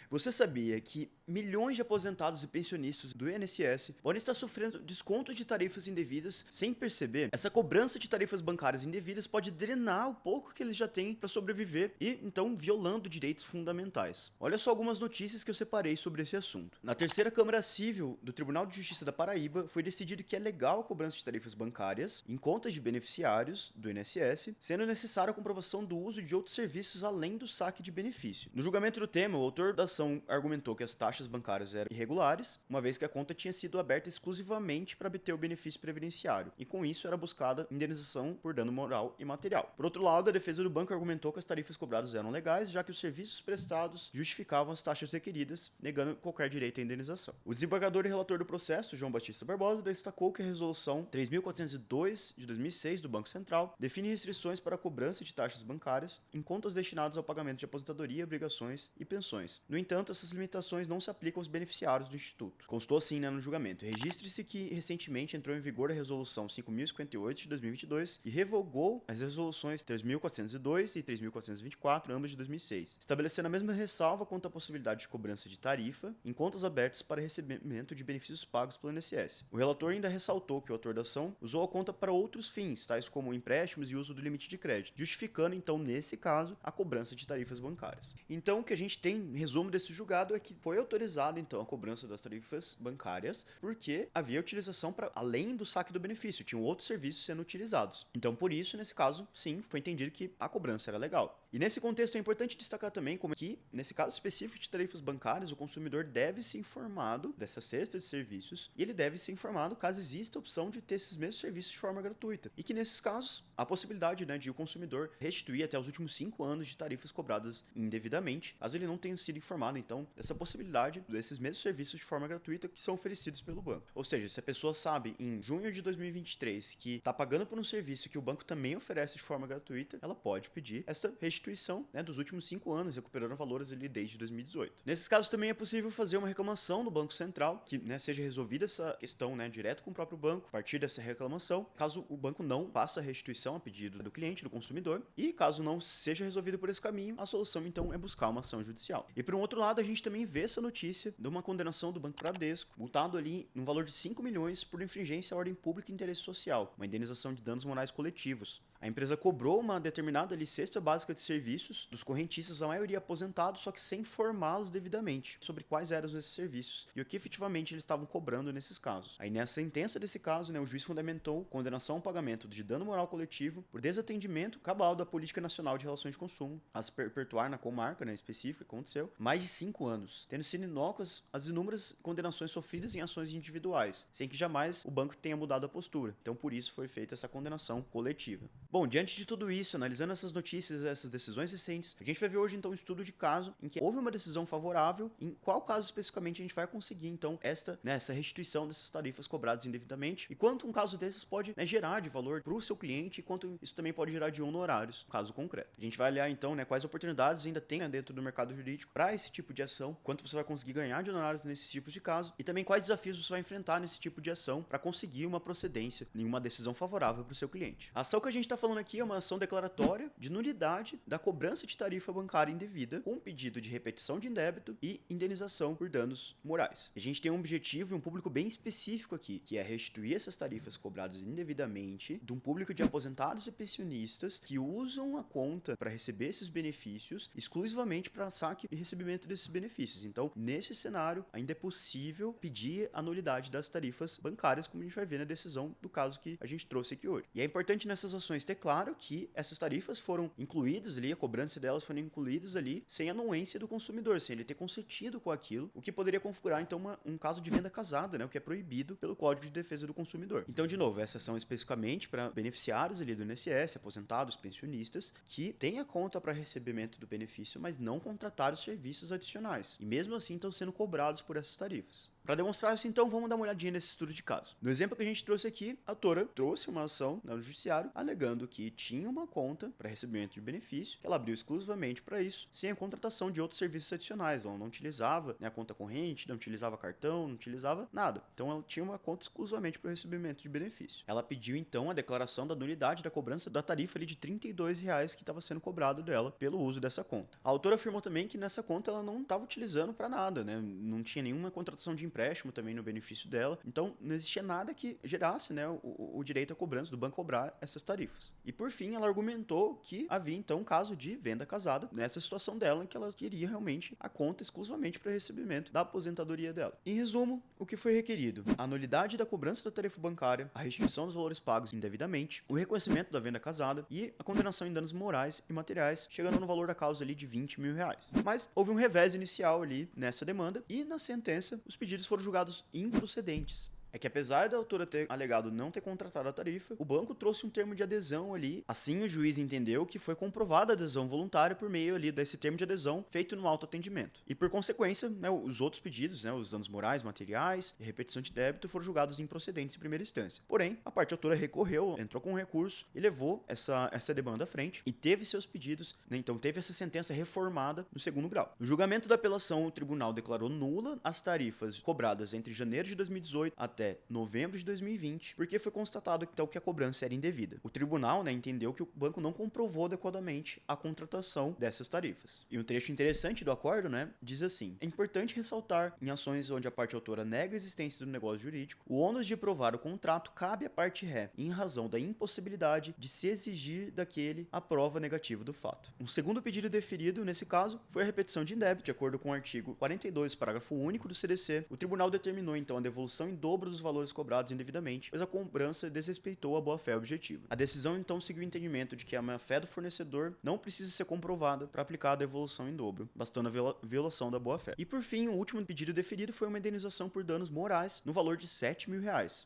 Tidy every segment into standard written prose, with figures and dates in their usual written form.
Você sabia que milhões de aposentados e pensionistas do INSS podem estar sofrendo descontos de tarifas indevidas sem perceber? Essa cobrança de tarifas bancárias indevidas pode drenar o pouco que eles já têm para sobreviver e, então, violando direitos fundamentais. Olha só algumas notícias que eu separei sobre esse assunto. Na terceira Câmara Civil do Tribunal de Justiça da Paraíba, foi decidido que é legal a cobrança de tarifas bancárias em contas de beneficiários do INSS, sendo necessária a comprovação do uso de outros serviços além do saque de benefício. No julgamento do tema, o autor da ação argumentou que as taxas bancárias eram irregulares, uma vez que a conta tinha sido aberta exclusivamente para obter o benefício previdenciário, e com isso era buscada indenização por dano moral e material. Por outro lado, a defesa do banco argumentou que as tarifas cobradas eram legais, já que os serviços prestados justificavam as taxas requeridas, negando qualquer direito à indenização. O desembargador e relator do processo, João Batista Barbosa, destacou que a resolução 3.402 de 2006 do Banco Central define restrições para a cobrança de taxas bancárias em contas destinadas ao pagamento de aposentadoria, obrigações e pensões. No entanto, essas limitações não se aplicam aos beneficiários do Instituto. Constou assim, no julgamento. Registre-se que recentemente entrou em vigor a resolução 5.058 de 2022 e revogou as resoluções 3.402 e 3.424, ambas de 2006, estabelecendo a mesma ressalva quanto à possibilidade de cobrança de tarifa em contas abertas para recebimento de benefícios pagos pelo INSS. O relator ainda ressaltou que o autor da ação usou a conta para outros fins, tais como empréstimos e uso do limite de crédito, justificando então, nesse caso, a cobrança de tarifas bancárias. Então, o que a gente tem em resumo desse julgado é que foi autorizada então a cobrança das tarifas bancárias porque havia utilização para além do saque do benefício, tinham outros serviços sendo utilizados. Então, por isso, nesse caso, sim, foi entendido que a cobrança era legal. E nesse contexto é importante destacar também como que, nesse caso específico de tarifas bancárias, o consumidor deve ser informado dessa cesta de serviços e ele deve ser informado caso exista a opção de ter esses mesmos serviços de forma gratuita. E que nesses casos, há a possibilidade, de o consumidor restituir até os últimos 5 anos de tarifas cobradas indevidamente, caso ele não tenha sido informado, então, dessa possibilidade desses mesmos serviços de forma gratuita que são oferecidos pelo banco. Ou seja, se a pessoa sabe em junho de 2023 que está pagando por um serviço que o banco também oferece de forma gratuita, ela pode pedir essa restituição, dos últimos 5 anos, recuperando valores ali desde 2018. Nesses casos também é possível fazer uma reclamação no Banco Central, que seja resolvida essa questão direto com o próprio banco, a partir dessa reclamação, caso o banco não faça a restituição a pedido do cliente, do consumidor, e caso não seja resolvido por esse caminho, a solução então é buscar uma ação judicial. E por um outro lado, a gente também vê essa notícia de uma condenação do Banco Bradesco, multado ali no valor de 5 milhões por infringência à ordem pública e interesse social, uma indenização de danos morais coletivos. A empresa cobrou uma determinada cesta básica de serviços dos correntistas, a maioria aposentados, só que sem informá-los devidamente sobre quais eram esses serviços e o que efetivamente eles estavam cobrando nesses casos. Aí nessa sentença desse caso, o juiz fundamentou condenação ao pagamento de dano moral coletivo por desatendimento cabal da Política Nacional de Relações de Consumo, a se perpetuar na comarca específica que aconteceu, mais de 5 anos, tendo sido inócuas as inúmeras condenações sofridas em ações individuais, sem que jamais o banco tenha mudado a postura. Então por isso foi feita essa condenação coletiva. Bom, diante de tudo isso, analisando essas notícias, essas decisões recentes, a gente vai ver hoje então um estudo de caso em que houve uma decisão favorável, em qual caso especificamente a gente vai conseguir então essa restituição dessas tarifas cobradas indevidamente e quanto um caso desses pode gerar de valor para o seu cliente e quanto isso também pode gerar de honorários, no caso concreto. A gente vai olhar então quais oportunidades ainda tem dentro do mercado jurídico para esse tipo de ação, quanto você vai conseguir ganhar de honorários nesses tipos de caso e também quais desafios você vai enfrentar nesse tipo de ação para conseguir uma procedência em uma decisão favorável para o seu cliente. A ação que a gente está falando aqui é uma ação declaratória de nulidade da cobrança de tarifa bancária indevida com pedido de repetição de indébito e indenização por danos morais. A gente tem um objetivo e um público bem específico aqui, que é restituir essas tarifas cobradas indevidamente de um público de aposentados e pensionistas que usam a conta para receber esses benefícios exclusivamente para saque e recebimento desses benefícios. Então, nesse cenário, ainda é possível pedir a nulidade das tarifas bancárias, como a gente vai ver na decisão do caso que a gente trouxe aqui hoje. E é importante nessas ações ter claro que essas tarifas foram incluídas ali, a cobrança delas foram incluídas ali sem anuência do consumidor, sem ele ter consentido com aquilo, o que poderia configurar então um caso de venda casada, o que é proibido pelo Código de Defesa do Consumidor. Então, de novo, essa ação é especificamente para beneficiários ali do INSS, aposentados, pensionistas, que têm a conta para recebimento do benefício, mas não contrataram serviços adicionais. E mesmo assim estão sendo cobrados por essas tarifas. Para demonstrar isso, então, vamos dar uma olhadinha nesse estudo de caso. No exemplo que a gente trouxe aqui, a autora trouxe uma ação no judiciário alegando que tinha uma conta para recebimento de benefício, que ela abriu exclusivamente para isso, sem a contratação de outros serviços adicionais. Ela não utilizava, né, a conta corrente, não utilizava cartão, não utilizava nada. Então ela tinha uma conta exclusivamente para o recebimento de benefício. Ela pediu então a declaração da nulidade da cobrança da tarifa ali de R$ 32 que estava sendo cobrado dela pelo uso dessa conta. A autora afirmou também que nessa conta ela não estava utilizando para nada, né? Não tinha nenhuma contratação de empréstimo também no benefício dela. Então não existia nada que gerasse, né, o direito à cobrança do banco cobrar essas tarifas. E por fim, ela argumentou que havia então um caso de venda casada nessa situação dela, em que ela queria realmente a conta exclusivamente para recebimento da aposentadoria dela. Em resumo, o que foi requerido? A nulidade da cobrança da tarifa bancária, a restituição dos valores pagos indevidamente, o reconhecimento da venda casada e a condenação em danos morais e materiais, chegando no valor da causa ali de R$ 20 mil. Mas houve um revés inicial ali nessa demanda e na sentença os pedidos foram julgados improcedentes. É que apesar da autora ter alegado não ter contratado a tarifa, o banco trouxe um termo de adesão ali. Assim, o juiz entendeu que foi comprovada a adesão voluntária por meio ali desse termo de adesão feito no autoatendimento. E por consequência, né, os outros pedidos, né, os danos morais, materiais e repetição de débito foram julgados improcedentes em primeira instância. Porém, a parte autora recorreu, entrou com um recurso e levou essa demanda à frente e teve seus pedidos, né, então teve essa sentença reformada no segundo grau. No julgamento da apelação, o tribunal declarou nula as tarifas cobradas entre janeiro de 2018 até novembro de 2020, porque foi constatado então que a cobrança era indevida. O tribunal, né, entendeu que o banco não comprovou adequadamente a contratação dessas tarifas. E um trecho interessante do acordo, né, diz assim: é importante ressaltar, em ações onde a parte autora nega a existência do negócio jurídico, o ônus de provar o contrato cabe à parte ré, em razão da impossibilidade de se exigir daquele a prova negativa do fato. Um segundo pedido deferido, nesse caso, foi a repetição de indébito, de acordo com o artigo 42, parágrafo único do CDC. O tribunal determinou então a devolução em dobro dos valores cobrados indevidamente, pois a cobrança desrespeitou a boa-fé objetiva. A decisão então seguiu o entendimento de que a má-fé do fornecedor não precisa ser comprovada para aplicar a devolução em dobro, bastando a violação da boa-fé. E por fim, o último pedido deferido foi uma indenização por danos morais no valor de R$ 7 mil.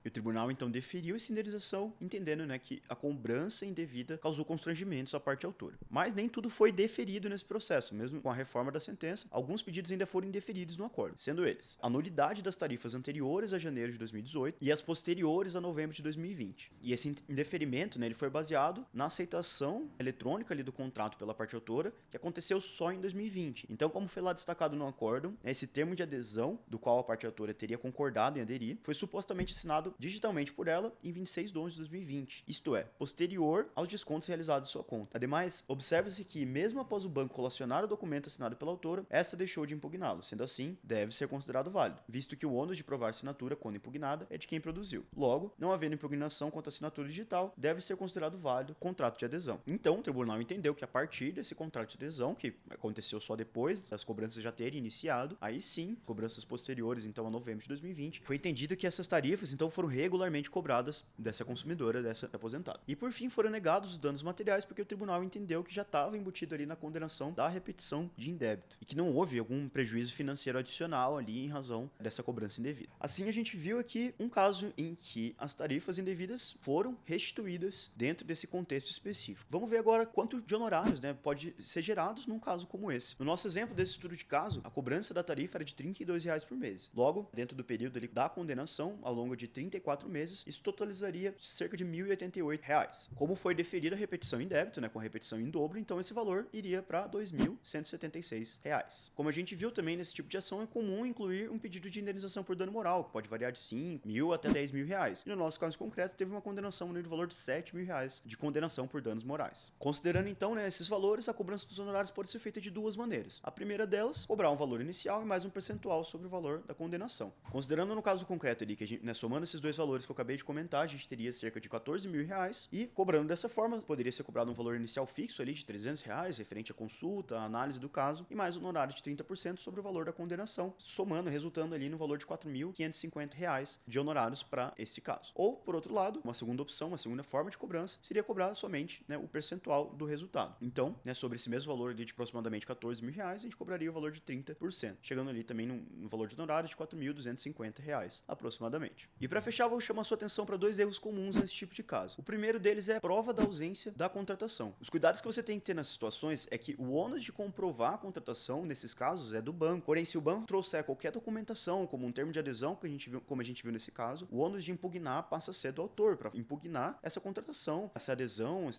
E o tribunal então deferiu essa indenização, entendendo, né, que a cobrança indevida causou constrangimentos à parte autora. Mas nem tudo foi deferido nesse processo, mesmo com a reforma da sentença, alguns pedidos ainda foram indeferidos no acordo, sendo eles a nulidade das tarifas anteriores a janeiro de 2018 e as posteriores a novembro de 2020. E esse indeferimento, né, ele foi baseado na aceitação eletrônica ali do contrato pela parte autora, que aconteceu só em 2020. Então, como foi lá destacado no acordo, esse termo de adesão, do qual a parte autora teria concordado em aderir, foi supostamente assinado digitalmente por ela em 26 de 11 de 2020, isto é, posterior aos descontos realizados em sua conta. Ademais, observa-se que, mesmo após o banco colacionar o documento assinado pela autora, essa deixou de impugná-lo. Sendo assim, deve ser considerado válido, visto que o ônus de provar a assinatura quando impugnada é de quem produziu. Logo, não havendo impugnação quanto à assinatura digital, deve ser considerado válido o contrato de adesão. Então, o tribunal entendeu que a partir desse contrato de adesão, que aconteceu só depois das cobranças já terem iniciado, aí sim, cobranças posteriores, então, a novembro de 2020, foi entendido que essas tarifas, então, foram regularmente cobradas dessa consumidora, dessa aposentada. E, por fim, foram negados os danos materiais, porque o tribunal entendeu que já estava embutido ali na condenação da repetição de indébito, e que não houve algum prejuízo financeiro adicional ali em razão dessa cobrança indevida. Assim, a gente viu aqui um caso em que as tarifas indevidas foram restituídas dentro desse contexto específico. Vamos ver agora quanto de honorários, né, pode ser gerados num caso como esse. No nosso exemplo desse estudo de caso, a cobrança da tarifa era de R$ 32 por mês. Logo, dentro do período ali da condenação, ao longo de 34 meses, isso totalizaria cerca de R$ 1.088. Como foi deferida a repetição em débito, né, com a repetição em dobro, então esse valor iria para R$ 2.176. Como a gente viu também nesse tipo de ação, é comum incluir um pedido de indenização por dano moral, que pode variar de 5 mil até 10 mil reais. E no nosso caso concreto, teve uma condenação no valor de 7 mil reais de condenação por danos morais. Considerando então, né, esses valores, a cobrança dos honorários pode ser feita de duas maneiras. A primeira delas, cobrar um valor inicial e mais um percentual sobre o valor da condenação. Considerando no caso concreto ali, que a gente, né, somando esses dois valores que eu acabei de comentar, a gente teria cerca de 14 mil reais e cobrando dessa forma, poderia ser cobrado um valor inicial fixo ali de 300 reais, referente à consulta, à análise do caso, e mais um honorário de 30% sobre o valor da condenação, somando, resultando ali no valor de 4.550 reais reais de honorários para esse caso. Ou, por outro lado, uma segunda opção, uma segunda forma de cobrança seria cobrar somente, né, o percentual do resultado. Então, né, sobre esse mesmo valor ali de aproximadamente 14 mil reais, a gente cobraria o valor de 30%, chegando ali também no valor de honorários de 4.250 reais, aproximadamente. E para fechar, vou chamar sua atenção para dois erros comuns nesse tipo de caso. O primeiro deles é a prova da ausência da contratação. Os cuidados que você tem que ter nessas situações é que o ônus de comprovar a contratação, nesses casos, é do banco. Porém, se o banco trouxer qualquer documentação, como um termo de adesão, como a gente viu nesse caso, o ônus de impugnar passa a ser do autor, para impugnar essa contratação, essa adesão,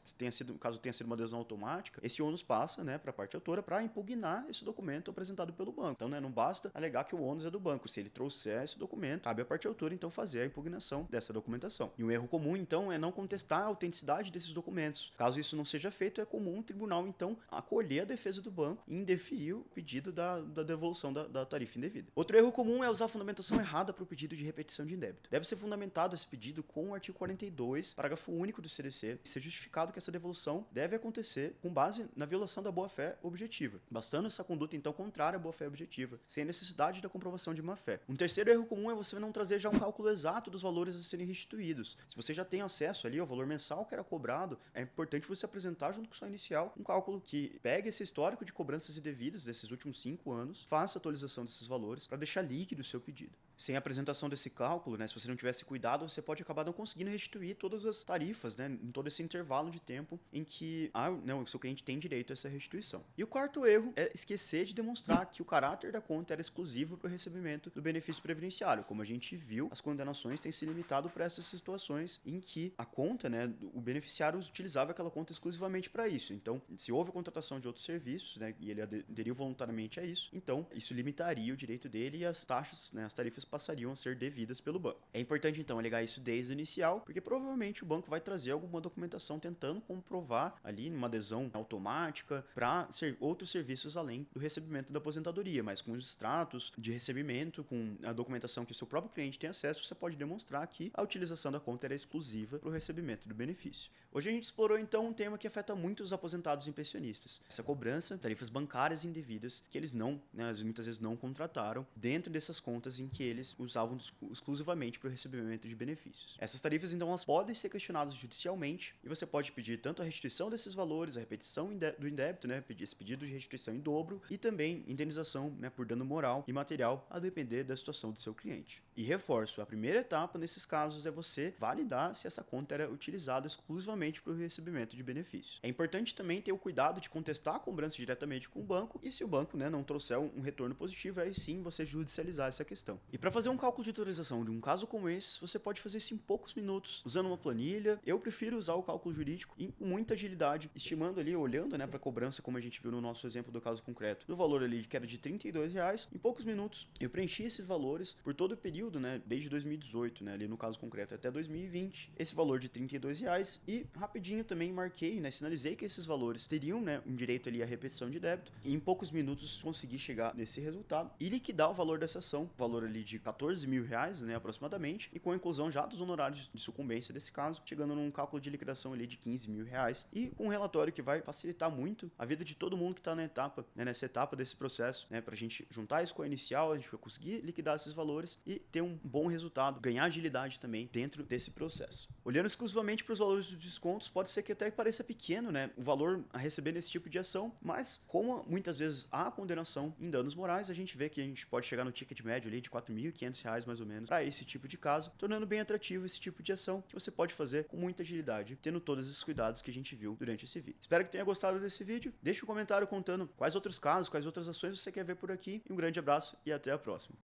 caso tenha sido uma adesão automática, esse ônus passa, né, para a parte autora para impugnar esse documento apresentado pelo banco. Então, né, não basta alegar que o ônus é do banco. Se ele trouxer esse documento, cabe à parte autora, então, fazer a impugnação dessa documentação. E um erro comum, então, é não contestar a autenticidade desses documentos. Caso isso não seja feito, é comum o tribunal, então, acolher a defesa do banco e indeferir o pedido da devolução da tarifa indevida. Outro erro comum é usar a fundamentação errada para o pedido de repetição de indébito. Deve ser fundamentado esse pedido com o artigo 42, parágrafo único do CDC, e ser justificado que essa devolução deve acontecer com base na violação da boa-fé objetiva, bastando essa conduta, então, contrária à boa-fé objetiva, sem a necessidade da comprovação de má-fé. Um terceiro erro comum é você não trazer já um cálculo exato dos valores a serem restituídos. Se você já tem acesso ali ao valor mensal que era cobrado, é importante você apresentar junto com sua inicial um cálculo que pegue esse histórico de cobranças indevidas desses últimos 5 anos, faça a atualização desses valores para deixar líquido o seu pedido. Sem a apresentação desse cálculo, né, se você não tivesse cuidado, você pode acabar não conseguindo restituir todas as tarifas, né, em todo esse intervalo de tempo em que o seu cliente tem direito a essa restituição. E o quarto erro é esquecer de demonstrar que o caráter da conta era exclusivo para o recebimento do benefício previdenciário. Como a gente viu, as condenações têm se limitado para essas situações em que a conta, né, o beneficiário utilizava aquela conta exclusivamente para isso. Então, se houve contratação de outros serviços, né, e ele aderiu voluntariamente a isso, então isso limitaria o direito dele e as taxas, né, as tarifas passariam a ser devidas pelo banco. É importante, então, alegar isso desde o inicial, porque provavelmente o banco vai trazer alguma documentação tentando comprovar ali uma adesão automática para outros serviços além do recebimento da aposentadoria, mas com os extratos de recebimento, com a documentação que o seu próprio cliente tem acesso, você pode demonstrar que a utilização da conta era exclusiva para o recebimento do benefício. Hoje a gente explorou, então, um tema que afeta muito os aposentados e pensionistas. Essa cobrança, tarifas bancárias indevidas, que eles não, né, muitas vezes não contrataram dentro dessas contas em que eles usavam exclusivamente para o recebimento de benefícios. Essas tarifas, então, elas podem ser questionadas judicialmente e você pode pedir tanto a restituição desses valores, a repetição do indébito, né, pedir esse pedido de restituição em dobro e também indenização, né, por dano moral e material, a depender da situação do seu cliente. E reforço, a primeira etapa nesses casos é você validar se essa conta era utilizada exclusivamente para o recebimento de benefícios. É importante também ter o cuidado de contestar a cobrança diretamente com o banco e se o banco, né, não trouxer um retorno positivo, aí sim você judicializar essa questão. E para fazer um cálculo de autorização de um caso como esse, você pode fazer isso em poucos minutos, usando uma planilha. Eu prefiro usar o cálculo jurídico com muita agilidade, estimando ali, olhando, né, para a cobrança, como a gente viu no nosso exemplo do caso concreto, do valor ali que era de R$32, em poucos minutos eu preenchi esses valores por todo o período, né, desde 2018, né, ali no caso concreto até 2020, esse valor de R$32 e rapidinho também marquei, né, sinalizei que esses valores teriam, né, um direito ali à repetição de débito e em poucos minutos consegui chegar nesse resultado e liquidar o valor dessa ação, valor ali de R$14 mil, né, aproximadamente, e com a inclusão já dos honorários de sucumbência desse caso, chegando num cálculo de liquidação ali de R$15 mil e com um relatório que vai facilitar muito a vida de todo mundo que está na etapa, né, nessa etapa desse processo, né, para a gente juntar isso com a inicial, a gente vai conseguir liquidar esses valores e ter um bom resultado, ganhar agilidade também dentro desse processo. Olhando exclusivamente para os valores dos descontos, pode ser que até pareça pequeno, né, o valor a receber nesse tipo de ação, mas como muitas vezes há condenação em danos morais, a gente vê que a gente pode chegar no ticket médio ali de R$4.500 mais ou menos para esse tipo de caso, tornando bem atrativo esse tipo de ação que você pode fazer com muita agilidade, tendo todos esses cuidados que a gente viu durante esse vídeo. Espero que tenha gostado desse vídeo. Deixe um comentário contando quais outros casos, quais outras ações você quer ver por aqui. E um grande abraço e até a próxima.